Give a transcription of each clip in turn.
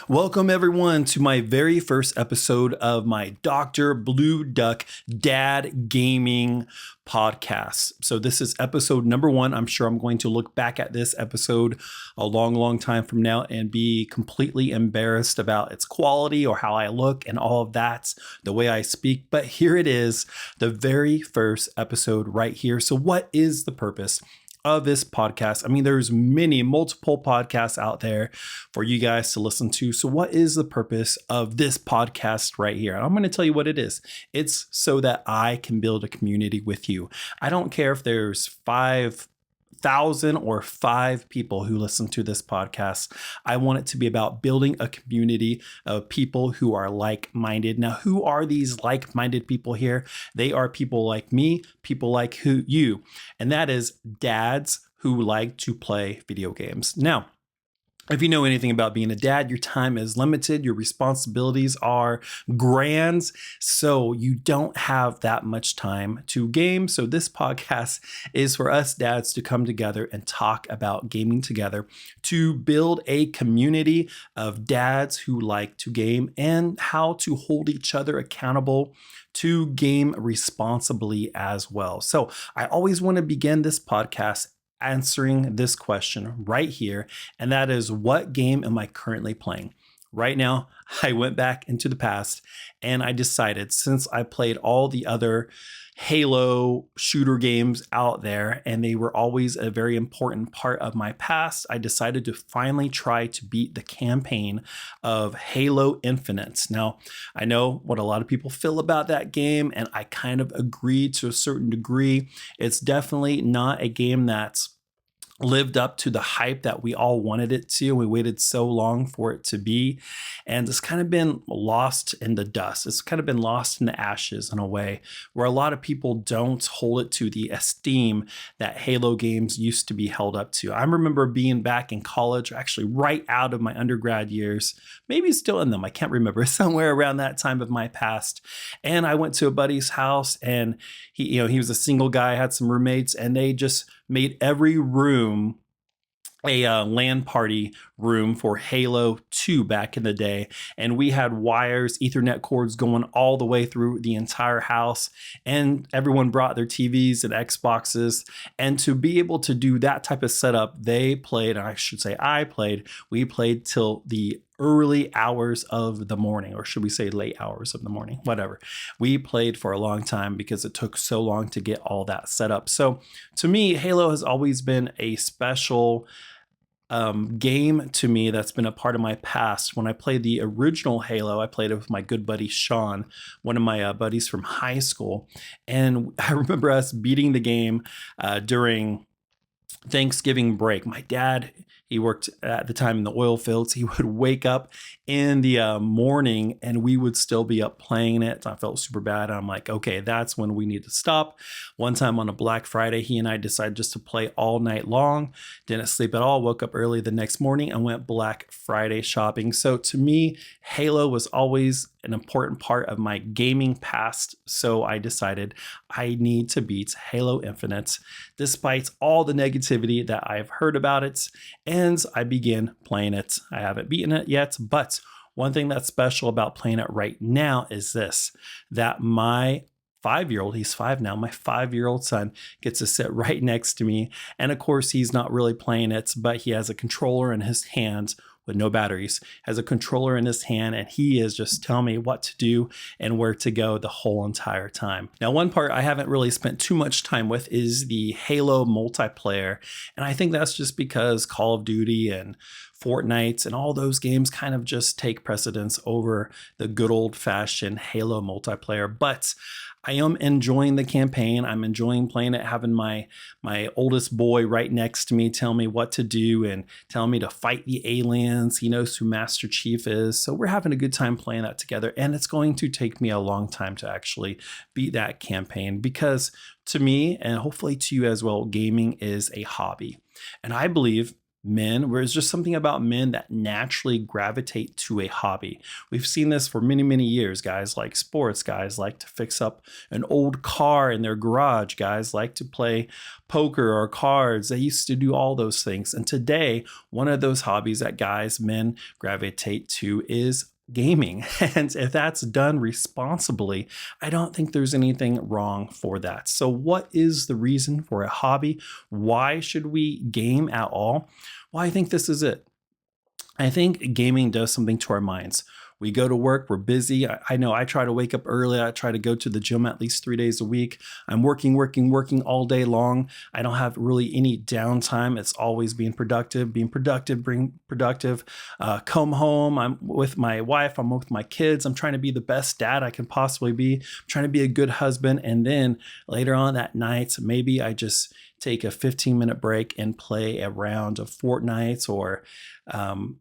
Welcome, everyone, to my very first episode of my Dr. Blue Duck Dad Gaming podcast. So, this is episode number one. I'm sure I'm going to look back at this episode a long time from now and be completely embarrassed about its quality or how I look and all of that, the way I speak. But here it is, the very first episode right here. So, what is the purpose of this podcast? I mean, there's multiple podcasts out there for you guys to listen to. So what is the purpose of this podcast right here? I'm going to tell you what it is. It's so that I can build a community with you. I don't care if there's 5,000 or 5 people who listen to this podcast. I want it to be about building a community of people who are like-minded. Now, who are these like-minded people here? They are people like me, people like you, and that is dads who like to play video games. Now, if you know anything about being a dad, your time is limited, your responsibilities are grand, so you don't have that much time to game. So this podcast is for us dads to come together and talk about gaming together, to build a community of dads who like to game and how to hold each other accountable to game responsibly as well. So I always want to begin this podcast answering this question right here, and that is, what game am I currently playing? Right now, I went back into the past and I decided, since I played all the other Halo shooter games out there and they were always a very important part of my past, I decided to finally try to beat the campaign of Halo Infinite. Now, I know what a lot of people feel about that game, and I kind of agree to a certain degree. It's definitely not a game that's lived up to the hype that we all wanted it to. We waited so long for it to be, and it's kind of been lost in the dust. It's kind of been lost in the ashes in a way, where a lot of people don't hold it to the esteem that Halo games used to be held up to. I remember being back in college, actually right out of my undergrad years, maybe still in them, I can't remember, somewhere around that time of my past. And I went to a buddy's house, and he was a single guy, had some roommates, and they just made every room a LAN party room for Halo 2 back in the day. And we had wires, Ethernet cords going all the way through the entire house. And everyone brought their TVs and Xboxes. And to be able to do that type of setup, we played till the early hours of the morning, or should we say late hours of the morning, whatever. We played for a long time because it took so long to get all that set up. So to me, Halo has always been a special game to me that's been a part of my past. When I played the original Halo, I played it with my good buddy Sean, one of my buddies from high school. And I remember us beating the game during Thanksgiving break. My dad, he worked at the time in the oil fields. He would wake up in the morning and we would still be up playing it. I felt super bad. I'm like, okay, that's when we need to stop. One time on a Black Friday, he and I decided just to play all night long. Didn't sleep at all. Woke up early the next morning and went Black Friday shopping. So to me, Halo was always an important part of my gaming past. So I decided I need to beat Halo Infinite, despite all the negativity that I've heard about it. And I began playing it. I haven't beaten it yet, but one thing that's special about playing it right now is this, that my 5-year-old, he's 5 now, my 5-year-old son gets to sit right next to me. And of course, he's not really playing it, but he has a controller in his hand with no batteries, has a controller in his hand, and he is just telling me what to do and where to go the whole entire time. Now, one part I haven't really spent too much time with is the Halo multiplayer. And I think that's just because Call of Duty and Fortnite and all those games kind of just take precedence over the good old-fashioned Halo multiplayer. But I am enjoying the campaign. I'm enjoying playing it, having my oldest boy right next to me tell me what to do and tell me to fight the aliens. He knows who Master Chief is. So we're having a good time playing that together. And it's going to take me a long time to actually beat that campaign, because to me, and hopefully to you as well, gaming is a hobby. And I believe men, where it's just something about men that naturally gravitate to a hobby. We've seen this for many, many years. Guys like sports, guys like to fix up an old car in their garage, guys like to play poker or cards. They used to do all those things. And today, one of those hobbies that men gravitate to is gaming. And if that's done responsibly, I don't think there's anything wrong for that. So what is the reason for a hobby? Why should we game at all? Well, I think this is it. I think gaming does something to our minds. We go to work, we're busy. I know I try to wake up early. I try to go to the gym at least 3 days a week. I'm working all day long. I don't have really any downtime. It's always being productive, being productive. Come home, I'm with my wife, I'm with my kids. I'm trying to be the best dad I can possibly be. I'm trying to be a good husband. And then later on that night, maybe I just take a 15-minute break and play a round of Fortnite or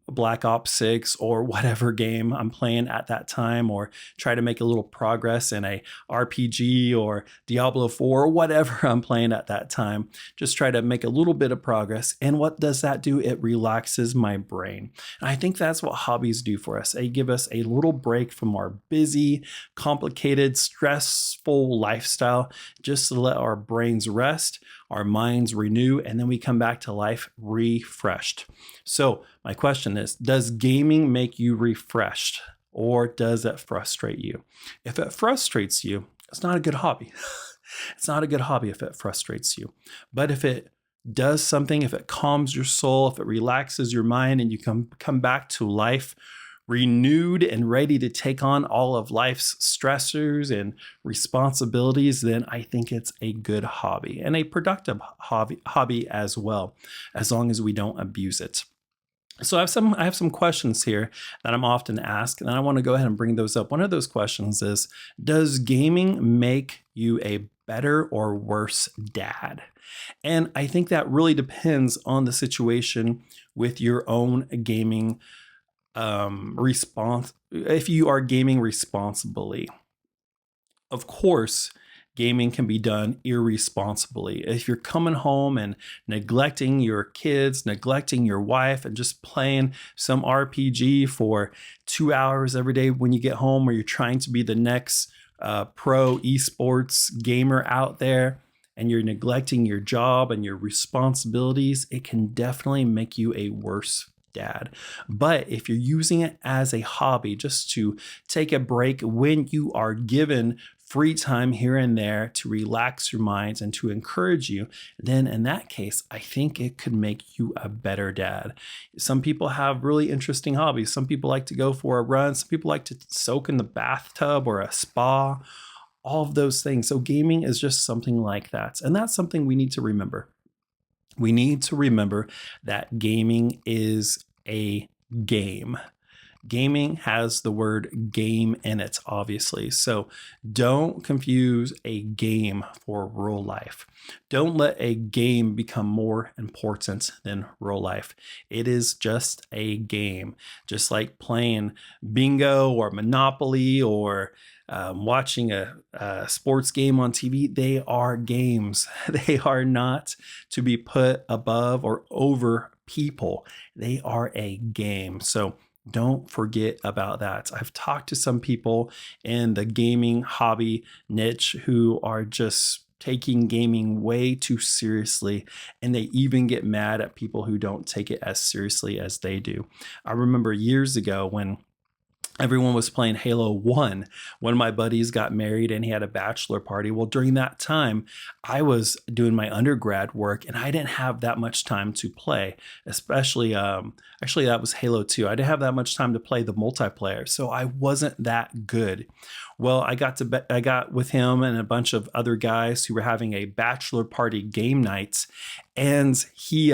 Black Ops 6 or whatever game I'm playing at that time, or try to make a little progress in a RPG or Diablo 4 or whatever I'm playing at that time. Just try to make a little bit of progress. And what does that do? It relaxes my brain. And I think that's what hobbies do for us. They give us a little break from our busy, complicated, stressful lifestyle, just to let our brains rest, our minds renew, and then we come back to life refreshed. So my question is, does gaming make you refreshed, or does it frustrate you? If it frustrates you, it's not a good hobby. It's not a good hobby if it frustrates you. But if it does something, if it calms your soul, if it relaxes your mind, and you come back to life renewed and ready to take on all of life's stressors and responsibilities, then I think it's a good hobby and a productive hobby as well, as long as we don't abuse it. So I have some questions here that I'm often asked, and I want to go ahead and bring those up. One of those questions is, does gaming make you a better or worse dad? And I think that really depends on the situation with your own gaming response. If you are gaming responsibly, of course, gaming can be done irresponsibly. If you're coming home and neglecting your kids, neglecting your wife, and just playing some RPG for 2 hours every day when you get home, or you're trying to be the next pro esports gamer out there, and you're neglecting your job and your responsibilities, it can definitely make you a worse dad. But if you're using it as a hobby, just to take a break when you are given free time here and there to relax your minds and to encourage you, then in that case, I think it could make you a better dad. Some people have really interesting hobbies. Some people like to go for a run. Some people like to soak in the bathtub or a spa, all of those things. So gaming is just something like that. And that's something we need to remember. We need to remember that gaming is a game. Gaming has the word game in it, obviously. So don't confuse a game for real life. Don't let a game become more important than real life. It is just a game, just like playing bingo or Monopoly or watching a sports game on TV. They are games. They are not to be put above or over people. They are a game. So don't forget about that. I've talked to some people in the gaming hobby niche who are just taking gaming way too seriously, and they even get mad at people who don't take it as seriously as they do. I remember years ago when everyone was playing Halo 1. One of my buddies got married and he had a bachelor party. Well, during that time, I was doing my undergrad work and I didn't have that much time to play, especially, actually that was Halo 2. I didn't have that much time to play the multiplayer, so I wasn't that good. Well, I got with him and a bunch of other guys who were having a bachelor party game nights, and he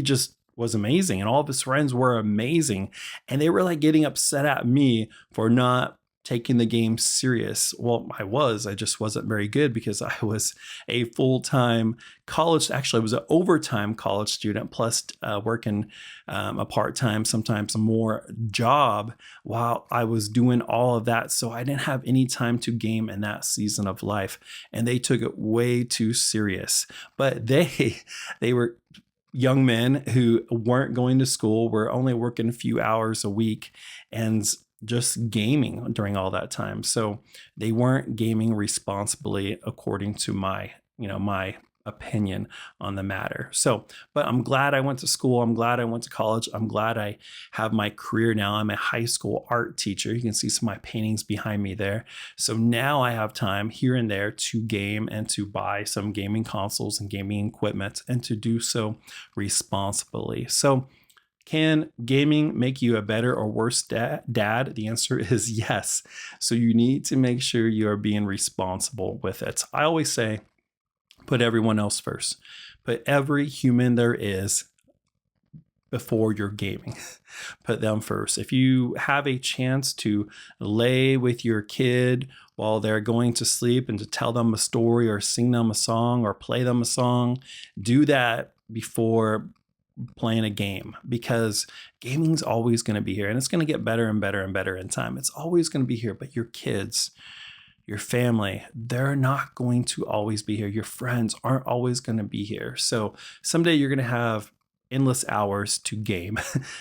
just was amazing, and all of his friends were amazing, and they were like getting upset at me for not taking the game serious. Well, I just wasn't very good because I was a full-time college, actually I was an overtime college student, plus working a part-time, sometimes more job while I was doing all of that. So I didn't have any time to game in that season of life, and they took it way too serious. But they were young men who weren't going to school, were only working a few hours a week and just gaming during all that time. So they weren't gaming responsibly according to my opinion on the matter. So, but I'm glad I went to school. I'm glad I went to college. I'm glad I have my career now. I'm a high school art teacher. You can see some of my paintings behind me there. So now I have time here and there to game and to buy some gaming consoles and gaming equipment and to do so responsibly. So, can gaming make you a better or worse dad? The answer is yes. So you need to make sure you are being responsible with it. I always say, put everyone else first. Put every human there is before you're gaming. Put them first. If you have a chance to lay with your kid while they're going to sleep and to tell them a story or sing them a song or play them a song, do that before playing a game, because gaming's always going to be here and it's going to get better and better and better in time. It's always going to be here, but your kids, your family, they're not going to always be here. Your friends aren't always going to be here. So someday you're going to have endless hours to game.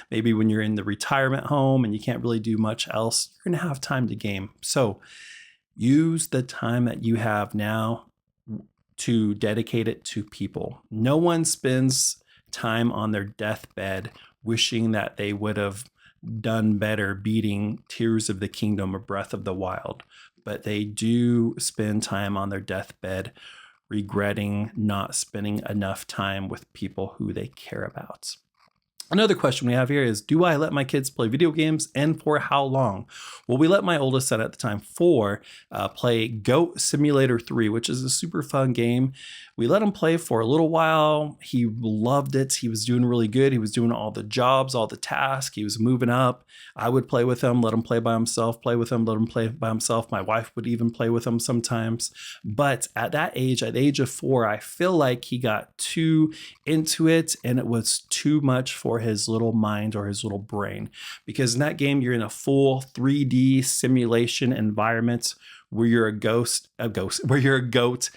Maybe when you're in the retirement home and you can't really do much else, you're going to have time to game. So use the time that you have now to dedicate it to people. No one spends time on their deathbed wishing that they would have done better beating Tears of the Kingdom or Breath of the Wild, but they do spend time on their deathbed regretting not spending enough time with people who they care about. Another question we have here is, do I let my kids play video games, and for how long? Well, we let my oldest son at the time, 4, play Goat Simulator 3, which is a super fun game. We let him play for a little while. He loved it. He was doing really good. He was doing all the jobs, all the tasks. He was moving up. I would play with him, let him play by himself, play with him, let him play by himself. My wife would even play with him sometimes. But at that age, at the age of 4, I feel like he got too into it and it was too much for his little mind or his little brain. Because in that game, you're in a full 3D simulation environment where you're where you're a goat,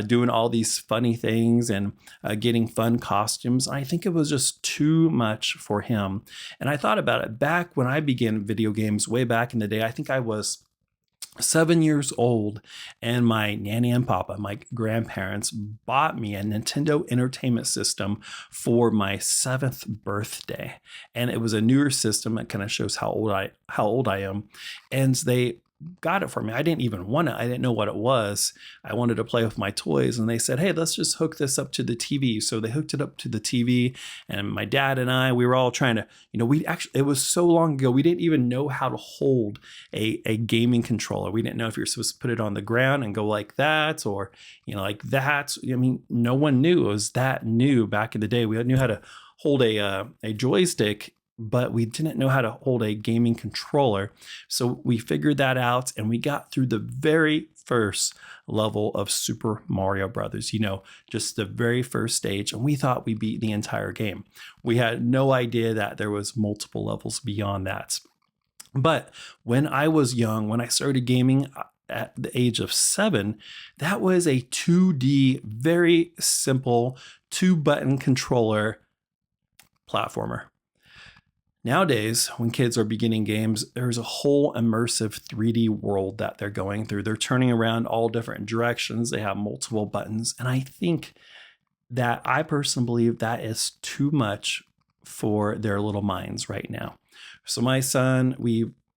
doing all these funny things and getting fun costumes. I think it was just too much for him. And I thought about it back when I began video games way back in the day. I think I was 7 years old, and my nanny and papa, my grandparents, bought me a Nintendo Entertainment System for my 7th birthday. And it was a newer system. That kind of shows how old I am. And they got it for me. I didn't even want it. I didn't know what it was. I wanted to play with my toys, and they said, hey, let's just hook this up to the TV. So they hooked it up to the TV, and my dad and I, we were all trying to, it was so long ago, we didn't even know how to hold a gaming controller. We didn't know if you're supposed to put it on the ground and go like that, or, like that. I mean, no one knew. It was that new back in the day. We knew how to hold a joystick, but we didn't know how to hold a gaming controller. So we figured that out, and we got through the very first level of Super Mario Brothers, just the very first stage. And we thought we beat the entire game. We had no idea that there was multiple levels beyond that. But when I was young, when I started gaming at the age of 7, that was a 2D, very simple 2-button controller platformer. Nowadays, when kids are beginning games, there's a whole immersive 3D world that they're going through. They're turning around all different directions. They have multiple buttons. And I think that I personally believe that is too much for their little minds right now. So my son,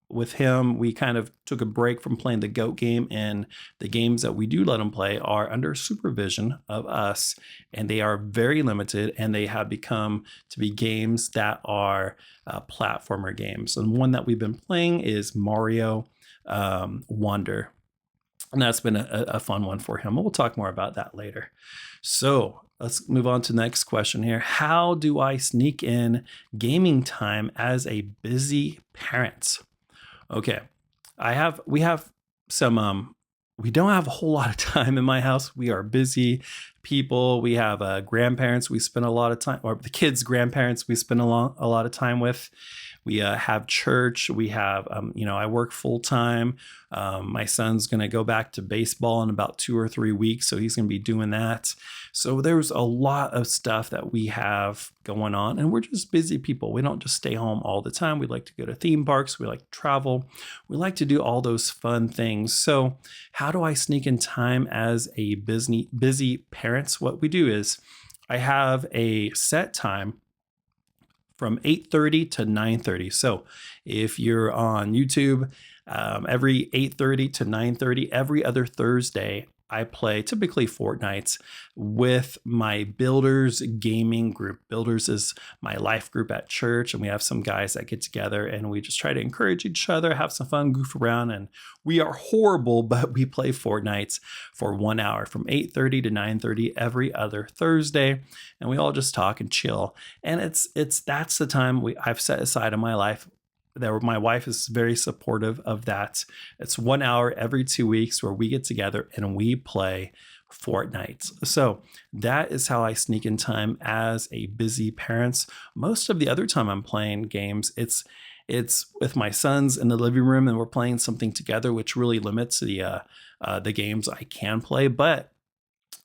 with him, we kind of took a break from playing the GOAT game, and the games that we do let him play are under supervision of us, and they are very limited, and they have become to be games that are platformer games. And one that we've been playing is Mario Wonder, and that's been a fun one for him. We'll talk more about that later. So let's move on to the next question here. How do I sneak in gaming time as a busy parent? Okay, we have some, we don't have a whole lot of time in my house. We are busy people. We have grandparents we spend a lot of time, or the kids' grandparents we spend a lot of time with. We have church. We have, I work full time. My son's going to go back to baseball in about 2 or 3 weeks. So he's going to be doing that. So there's a lot of stuff that we have going on, and we're just busy people. We don't just stay home all the time. We like to go to theme parks. We like to travel. We like to do all those fun things. So how do I sneak in time as a busy parent? What we do is I have a set time from 8:30 to 9:30. So if you're on YouTube, every 8:30 to 9:30, every other Thursday, I play typically Fortnite with my Builders gaming group. Builders is my life group at church, and we have some guys that get together and we just try to encourage each other, have some fun, goof around, and we are horrible, but we play Fortnite for 1 hour from 8:30 to 9:30 every other Thursday, and we all just talk and chill. And that's the time I've set aside in my life. My wife is very supportive of that. It's 1 hour every 2 weeks where we get together and we play Fortnite. So that is how I sneak in time as a busy parent. Most of the other time I'm playing games, it's with my sons in the living room and we're playing something together, which really limits the games I can play. But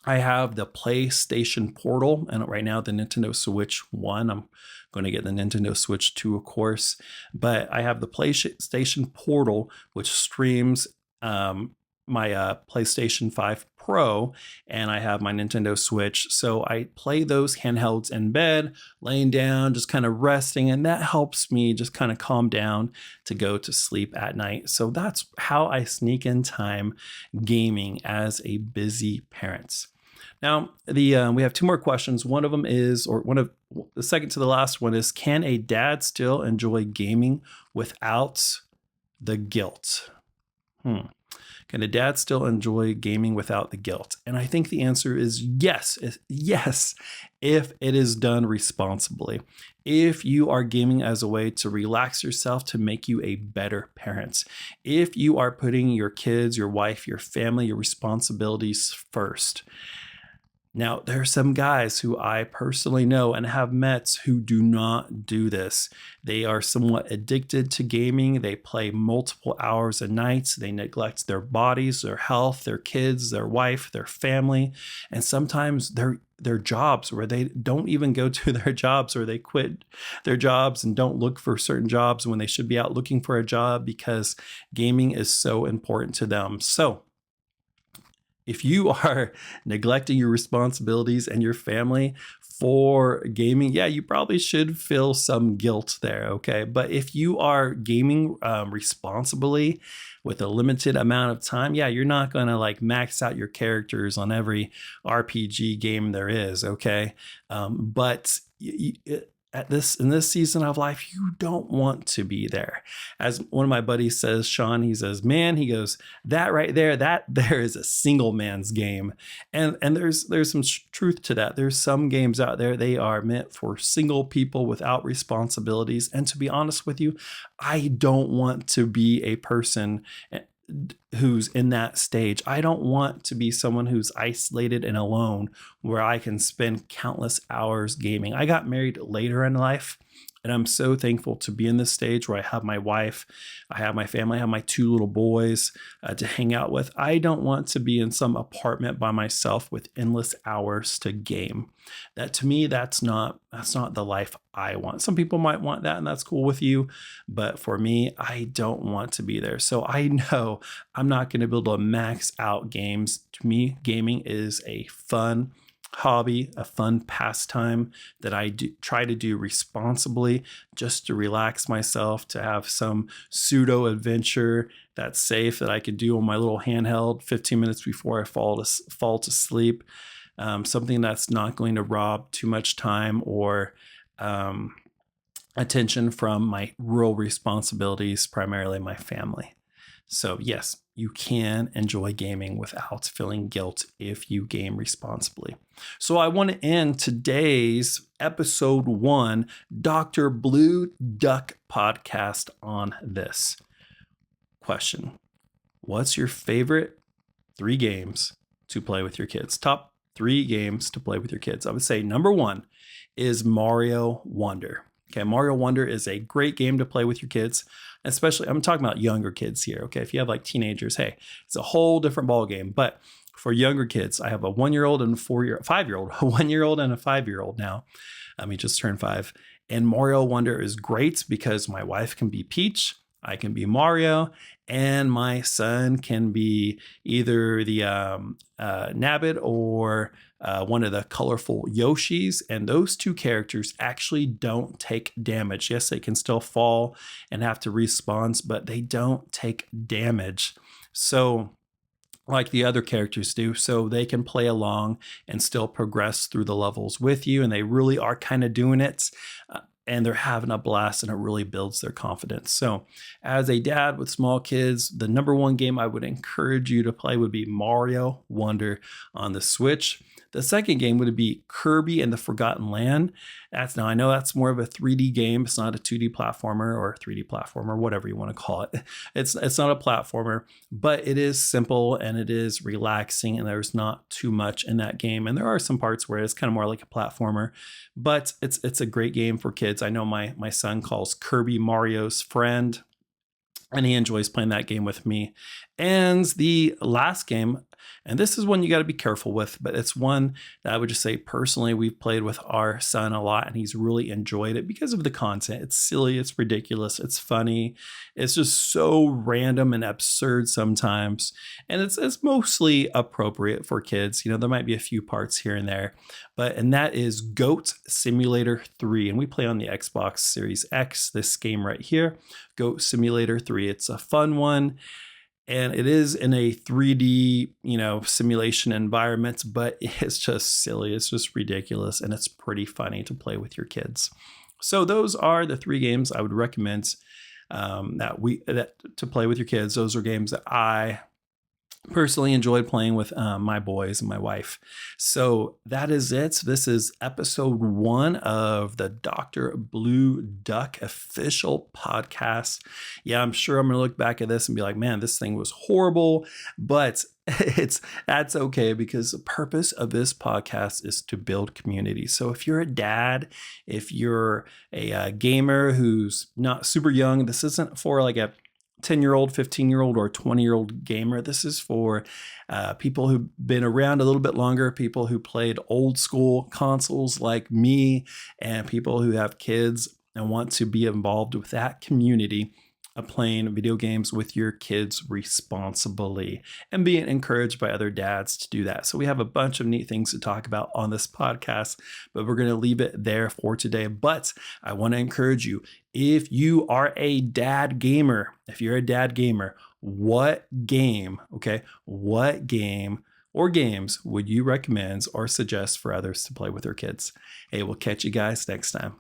I have the PlayStation Portal, and right now the Nintendo Switch 1. I'm going to get the Nintendo Switch 2, of course. But I have the PlayStation Portal, which streams my PlayStation 5 Pro, and I have my Nintendo Switch. So I play those handhelds in bed, laying down, just kind of resting, and that helps me just kind of calm down to go to sleep at night. So that's how I sneak in time gaming as a busy parent. Now, we have 2 more questions. One of them is, or one of the second to the last one is, can a dad still enjoy gaming without the guilt? Can a dad still enjoy gaming without the guilt? And I think the answer is yes. Yes, if it is done responsibly. If you are gaming as a way to relax yourself, to make you a better parent. If you are putting your kids, your wife, your family, your responsibilities first. Now, there are some guys who I personally know and have met who do not do this. They are somewhat addicted to gaming. They play multiple hours a night. They neglect their bodies, their health, their kids, their wife, their family, and sometimes their jobs, where they don't even go to their jobs, or they quit their jobs and don't look for certain jobs when they should be out looking for a job because gaming is so important to them. So if you are neglecting your responsibilities and your family for gaming, yeah, you probably should feel some guilt there, okay? But if you are gaming responsibly with a limited amount of time, yeah, you're not going to like max out your characters on every RPG game there is, okay? But in this season of life, you don't want to be there. As one of my buddies says, Sean, he says, man, he goes, that right there, that there is a single man's game. And there's some truth to that. There's some games out there, they are meant for single people without responsibilities. And to be honest with you, I don't want to be a person who's in that stage. I don't want to be someone who's isolated and alone where I can spend countless hours gaming. I got married later in life, and I'm so thankful to be in this stage where I have my wife, I have my family, I have my 2 little boys to hang out with. I don't want to be in some apartment by myself with endless hours to game. That, to me, that's not the life I want. Some people might want that, and that's cool with you. But for me, I don't want to be there. So I know I'm not going to be able to max out games. To me, gaming is a fun hobby, a fun pastime that I try to do responsibly, just to relax myself, to have some pseudo adventure that's safe that I could do on my little handheld 15 minutes before I fall to sleep. Something that's not going to rob too much time or attention from my real responsibilities, primarily my family. So yes, you can enjoy gaming without feeling guilt if you game responsibly. So I want to end today's episode 1 Dr. Blue Duck podcast on this question. What's your favorite 3 games to play with your kids? Top 3 games to play with your kids. I would say number 1 is Mario Wonder. Okay, Mario Wonder is a great game to play with your kids, especially I'm talking about younger kids here. Okay, if you have like teenagers, hey, it's a whole different ball game. But for younger kids, I have a 1-year-old and a 5-year-old, a 1-year-old and a 5-year-old now. He just turned 5. And Mario Wonder is great because my wife can be Peach, I can be Mario, and my son can be either the Nabbit or one of the colorful Yoshis. And those 2 characters actually don't take damage. Yes, they can still fall and have to respawn, but they don't take damage. So like the other characters do, so they can play along and still progress through the levels with you, and they really are kind of doing it, and they're having a blast, and it really builds their confidence. So as a dad with small kids, the number 1 game I would encourage you to play would be Mario Wonder on the Switch. The second game would be Kirby and the Forgotten Land. I know that's more of a 3D game. It's not a 2D platformer or 3D platformer, whatever you want to call it. It's not a platformer, but it is simple and it is relaxing, and there's not too much in that game. And there are some parts where it's kind of more like a platformer, but it's a great game for kids. I know my son calls Kirby Mario's friend, and he enjoys playing that game with me. And the last game, and this is one you got to be careful with, but it's one that I would just say personally we've played with our son a lot, and he's really enjoyed it because of the content. It's silly, it's ridiculous, it's funny, it's just so random and absurd sometimes, and it's mostly appropriate for kids. You know, there might be a few parts here and there, and that is Goat Simulator 3, and we play on the Xbox Series X. This game right here, Goat Simulator 3. It's a fun one. And it is in a 3D, simulation environment, but it's just silly. It's just ridiculous. And it's pretty funny to play with your kids. So those are the 3 games I would recommend to play with your kids. Those are games that I personally enjoyed playing with my boys and my wife. So that is it. This is episode 1 of the Dr. Blue Duck official podcast. Yeah, I'm sure I'm going to look back at this and be like, man, this thing was horrible, but that's okay, because the purpose of this podcast is to build community. So if you're a dad, if you're a gamer who's not super young, this isn't for like a 10-year-old, 15-year-old, or 20-year-old gamer. This is for people who've been around a little bit longer, people who played old school consoles like me, and people who have kids and want to be involved with that community of playing video games with your kids responsibly and being encouraged by other dads to do that. So we have a bunch of neat things to talk about on this podcast, but we're going to leave it there for today. But I want to encourage you, if you are a dad gamer, what game or games would you recommend or suggest for others to play with their kids? Hey, we'll catch you guys next time.